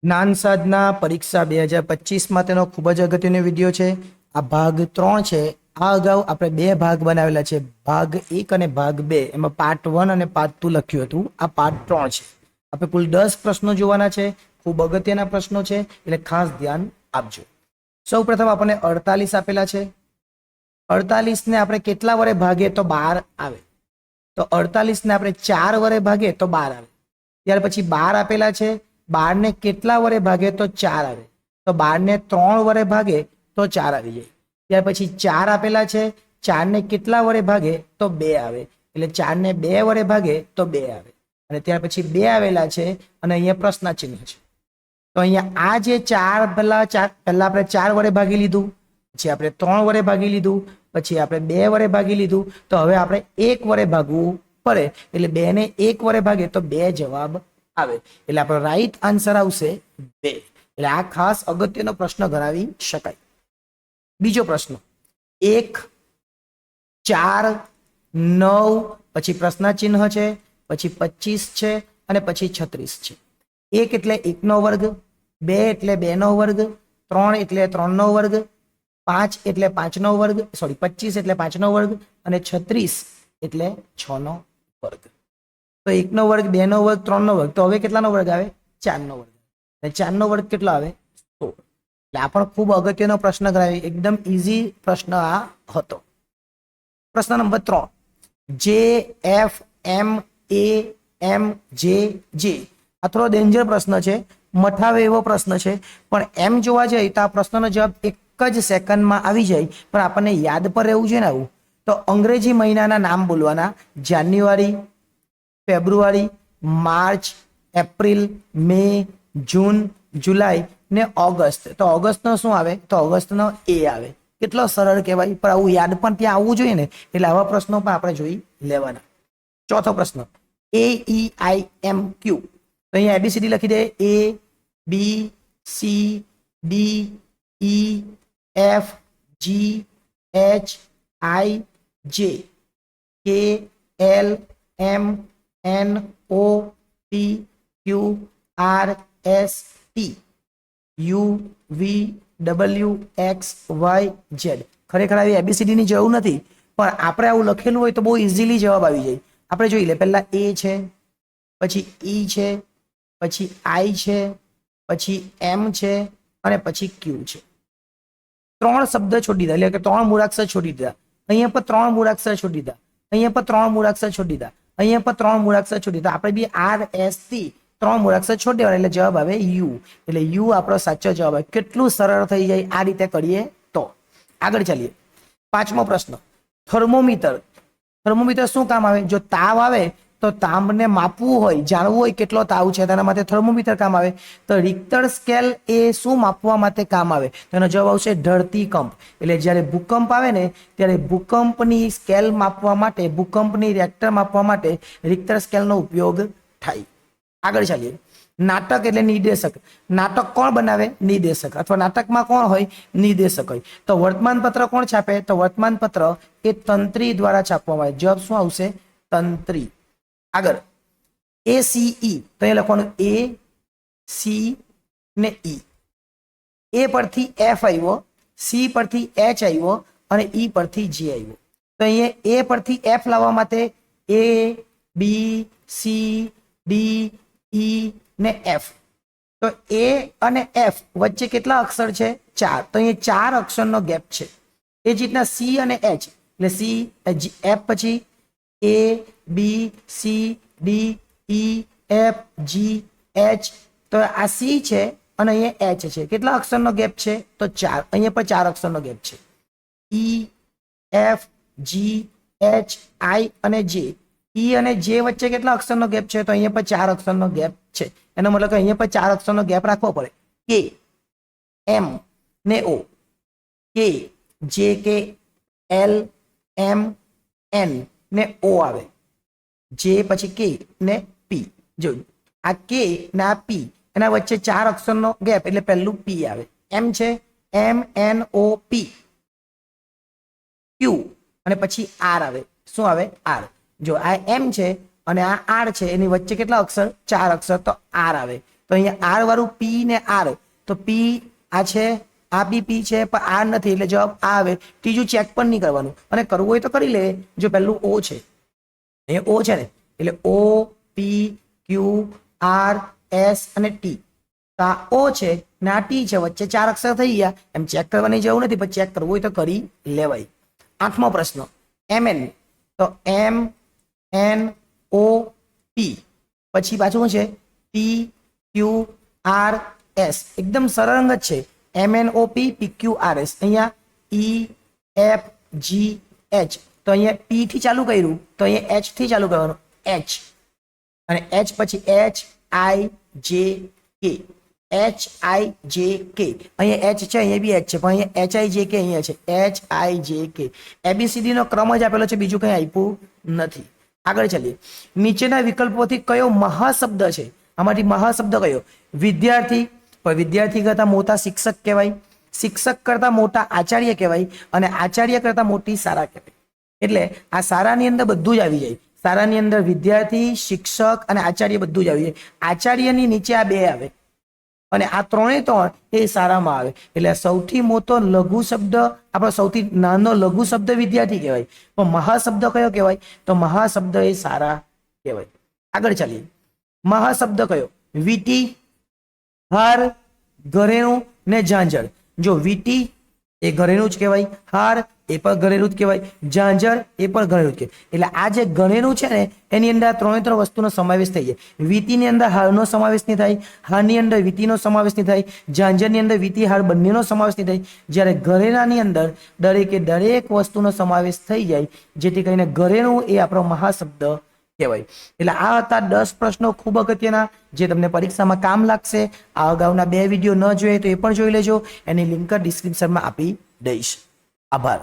જ્ઞાન સાધના પરીક્ષા 2025 માટેનો ખૂબ જ અગત્યનો વિડીયો છે. આ ભાગ 3 છે. આ અગાઉ આપણે બે ભાગ બનાવેલા છે, ભાગ 1 અને ભાગ 2. એમાં પાર્ટ 1 અને પાર્ટ 2 લખ્યું હતું. આ પાર્ટ 3 છે. આપણે કુલ 10 પ્રશ્નો જોવાના છે. ખૂબ અગત્યના પ્રશ્નો છે, એટલે ખાસ ધ્યાન આપજો. સૌ પ્રથમ આપણને 48 આપેલા છે. 48 ને આપણે કેટલા વડે ભાગીએ તો 12 આવે. તો 48 ને આપણે 4 વડે ભાગીએ તો 12 આવે. ત્યાર પછી 12 આપેલા છે. 12 ને કેટલા વડે ભાગે તો 4 આવે. તો 12 ને 3 વડે ભાગે તો 4 આવી જાય. ત્યાર પછી 4 આપેલા છે. 4 ને કેટલા વડે ભાગે તો 2 આવે. એટલે 4 ને 2 વડે ભાગે તો 2 આવે. અને ત્યાર પછી 2 આવેલા છે અને અહીંયા પ્રશ્ન ચિહ્ન છે. તો અહીંયા આ જે 4 પહેલા આપણે 4 વડે ભાગી લીધું, પછી આપણે 3 વડે ભાગી લીધું, પછી આપણે 2 વડે ભાગી લીધું. તો હવે આપણે 1 વડે ભાગવું પડે. એટલે 2 ને 1 વડે ભાગે તો 2 જવાબ આવે. એટલે આપણો રાઈટ આન્સર આવશે 2. એટલે આ ખાસ અગત્યનો પ્રશ્ન ગણાવી શકાય. બીજો પ્રશ્ન 1, 4, 9, પછી પ્રશ્ન ચિહ્ન છે, પછી 25 છે અને પછી 36 છે. 1 એટલે 1 નો વર્ગ, 2 એટલે 2 નો વર્ગ, 3 એટલે 3 નો વર્ગ, 5 એટલે 5 નો વર્ગ, 25 એટલે 5 નો વર્ગ અને 36 એટલે 6 નો વર્ગ. તો 1 નો વર્ગ, 2 નો વર્ગ, 3 નો વર્ગ, તો હવે કેટલાનો વર્ગ આવે? 4 નો વર્ગ. અને 4 નો વર્ગ કેટલો આવે? 16. એટલે આ પણ ખૂબ અગત્યનો પ્રશ્ન કરાવી. એકદમ ઈઝી પ્રશ્ન આ હતો. પ્રશ્ન નંબર 3, જે એફ એમ એ એમ જે જે. આ થોડો ડેન્જર પ્રશ્ન છે, મઠાવે એવો પ્રશ્ન છે, પણ એમ જોવા જઈએ તો આ પ્રશ્નનો જવાબ એક જ સેકન્ડમાં આવી જાય, પણ આપણને યાદ પર રહેવું છે ને. આવું તો અંગ્રેજી મહિનાના નામ બોલવાના: જાન્યુઆરી, ફેબ્રુઆરી, માર્ચ, એપ્રિલ, મે, જૂન, જુલાઈ ને ઓગસ્ટ. તો ઓગસ્ટનો શું આવે? તો ઓગસ્ટનો એ આવે. કેટલો સરળ કહેવાય, પણ આવું યાદ પણ ત્યાં આવવું જોઈએ ને. એટલે આવા પ્રશ્નો પણ આપણે જોઈ લેવાના. ચોથો પ્રશ્ન એ ઈ આઈ એમ ક્યુ. તો અહીંયા એબીસીડી લખી દે: A B C D E F G H I J K L M N O P Q R S T U V W X Y Z. ખરેખર આવી એબીસીડી ની જરૂર નથી, પણ આપણે આવું લખેલું હોય તો બહુ ઇઝીલી જવાબ આવી જાય. આપણે જોઈ લે, પહેલા એ છે, પછી ઈ છે, પછી આઈ છે, પછી એમ છે અને પછી ક્યુ છે. 3 શબ્દ છોડી દીધા, એટલે કે 3 મૂળાક્ષર છોડી દીધા. અહીંયા પર 3 મૂળાક્ષર છોડી દીધા, અહીંયા પર 3 મૂળાક્ષર છોડી દીધા, અહીંયા પર 3 મૂળાક્ષર છોડી દીધા. આપણે બી આર એસ ટી 3 મૂળાક્ષર છોડી દેવાના, એટલે જવાબ આવે યુ. એટલે યુ આપણો સાચો જવાબ આવે. કેટલું સરળ થઈ જાય આ રીતે કરીએ તો. આગળ ચાલીએ. 5મો પ્રશ્ન, થર્મોમીટર. થર્મોમીટર શું કામ આવે? જો તાવ આવે તો તાપને માપવું હોય, જાણવું હોય કેટલો તાવ છે, તેના માટે થર્મોમીટર કામ આવે. તો રિક્ટર સ્કેલ એ શું માપવા માટે કામ આવે? તેનો જવાબ આવશે ધરતીકંપ. એટલે જ્યારે ભૂકંપ આવે ને ત્યારે ભૂકંપની સ્કેલ માપવા માટે, ભૂકંપની રેક્ટર માપવા માટે રિક્ટર સ્કેલનો ઉપયોગ થાય. આગળ ચાલીએ. નાટક એટલે નિર્દેશક. નાટક કોણ બનાવે? નિર્દેશક. અથવા નાટકમાં કોણ હોય? નિર્દેશક હોય. તો વર્તમાનપત્ર કોણ છાપે? તો વર્તમાનપત્ર એ તંત્રી દ્વારા છાપવામાં આવે. જવાબ શું આવશે? તંત્રી. આગળ ACE. તો એ લખવાનું એ સી ને ઈ. એ પરથી એફ આવ્યો, સી પરથી એચ આવ્યો અને ઈ પરથી જી આવ્યો. તો અહીંયા એ પરથી એફ લાવવા માટે એ બી સી ડી ઈ ને એફ. તો એ અને એફ વચ્ચે કેટલા અક્ષર છે? 4. તો અહીંયા 4 અક્ષરનો ગેપ છે. એ જ રીતના સી અને એચ, એટલે સી એફ પછી A B C D E F G H. તો આ સી છે અને અહીંયા એચ છે. કેટલા અક્ષરનો ગેપ છે? તો 4. અહીંયા પર 4 અક્ષરનો ગેપ છે. ઈ એફ જી એચ આઈ અને જે. ઈ અને જે વચ્ચે કેટલા અક્ષરનો ગેપ છે? તો અહીંયા પર 4 અક્ષરનો ગેપ છે. એનો મતલબ કે અહીંયા પર 4 અક્ષરનો ગેપ રાખવો પડે. કે એમ ને ઓ, કે જે કે એલ એમ એન ને ઓ આવે, જે પછી કે ને પી. જો આ કે ને આ પી, એના વચ્ચે 4 અક્ષરનો ગેપ, એટલે પહેલું પી આવે. એમ છે એમ એન ઓ પી. ક્યુ અને પછી આર આવે. શું આવે? આર. જો આ એમ છે અને આ આર છે, એની વચ્ચે કેટલા અક્ષર? 4 અક્ષર, તો આર આવે. તો અહીંયા આર વાળું પી ને આર, તો પી આ છે, આ બી પી છે પણ આર નથી એટલે જવાબ આ આવે. ત્રીજું ચેક પણ નહીં કરવાનું, અને કરવું હોય તો કરી લે. જો પહેલું ઓ છે, એ ઓ છે ને એટલે ઓ પી ક્યુ આર એસ અને ટી. તો આ ઓ છે ને આ ટી છે, વચ્ચે 4 અક્ષર થઈ ગયા. એમ ચેક કરવાની જરૂર નથી, પણ ચેક કરવું હોય તો કરી લેવાય. 8મો પ્રશ્ન એમએન, તો એમ એન ઓ પી, પછી પાછું શું છે પી ક્યુ આર એસ. એકદમ સરળ જ છે. એમ એન ઓ પી પી ક્યુ આર એસ. અહીંયા ઈ એફ જી એચ, તો અહીંયા પી થી ચાલુ કર્યું તો અહીંયા એચ થી ચાલુ કરવાનું, એચ, અને એચ પછી એચ આઈ જે કે, એચ આઈ જે કે. અહીંયા એચ છે, અહીંયા બી એચ છે, પણ અહીંયા એચ આઈ જે કે અહીંયા છે, એચ આઈ જે કે. એબીસીડી નો ક્રમ જ આપેલો છે, બીજું કંઈ આપ્યું નથી. આગળ ચાલીએ. નીચેના વિકલ્પોથી કયો મહાશબ્દ છે? આમાંથી મહાશબ્દ કયો? વિદ્યાર્થી, પણ વિદ્યાર્થી કરતા મોટા શિક્ષક કહેવાય, શિક્ષક કરતા મોટા આચાર્ય કહેવાય, અને આચાર્ય કરતા મોટી શાળા કહેવાય. એટલે આ શાળાની અંદર બધું જ આવી જાય. શાળાની અંદર વિદ્યાર્થી, શિક્ષક અને આચાર્ય બધું જ આવી જાય. આચાર્યની નીચે આ બે આવે, અને આ ત્રણે ત્રણ એ શાળામાં આવે. એટલે સૌથી મોટો લઘુ શબ્દ, આપણો સૌથી નાનો લઘુ શબ્દ વિદ્યાર્થી કહેવાય, પણ મહાશબ્દ કયો કહેવાય? તો મહાશબ્દ એ શાળા કહેવાય. આગળ ચાલીએ. મહાશબ્દ કયો? વીટી, હાર, ઘરેણું ને ઝાંઝર. જો વીટી એ ઘરેણું જ કહેવાય, હાર એ પણ ઘરેણું જ કહેવાય, ઝાંઝર એ પણ ઘરેણું જ કહેવાય. એટલે આ જે ઘરેણું છે ને એની અંદર ત્રણે ત્રણ વસ્તુનો સમાવેશ થઈ જાય. વીટીની અંદર હારનો સમાવેશ નહીં થાય, હારની અંદર વીટીનો સમાવેશ નહીં થાય, ઝાંઝરની અંદર વીટી હાર બંનેનો સમાવેશ નહીં થાય. જ્યારે ઘરેણાની અંદર દરેકે દરેક વસ્તુનો સમાવેશ થઈ જાય, જેથી કરીને ઘરેણું એ આપણો મહાશબ્દ કહેવાય. એટલે આ હતા 10 પ્રશ્નો ખૂબ અગત્યના, જે તમને પરીક્ષામાં કામ લાગશે. આ અગાઉના 2 વિડીયો ન જોઈએ તો એ પણ જોઈ લેજો, એની લિંક ડિસ્ક્રિપ્શનમાં આપી દઈશ. આભાર.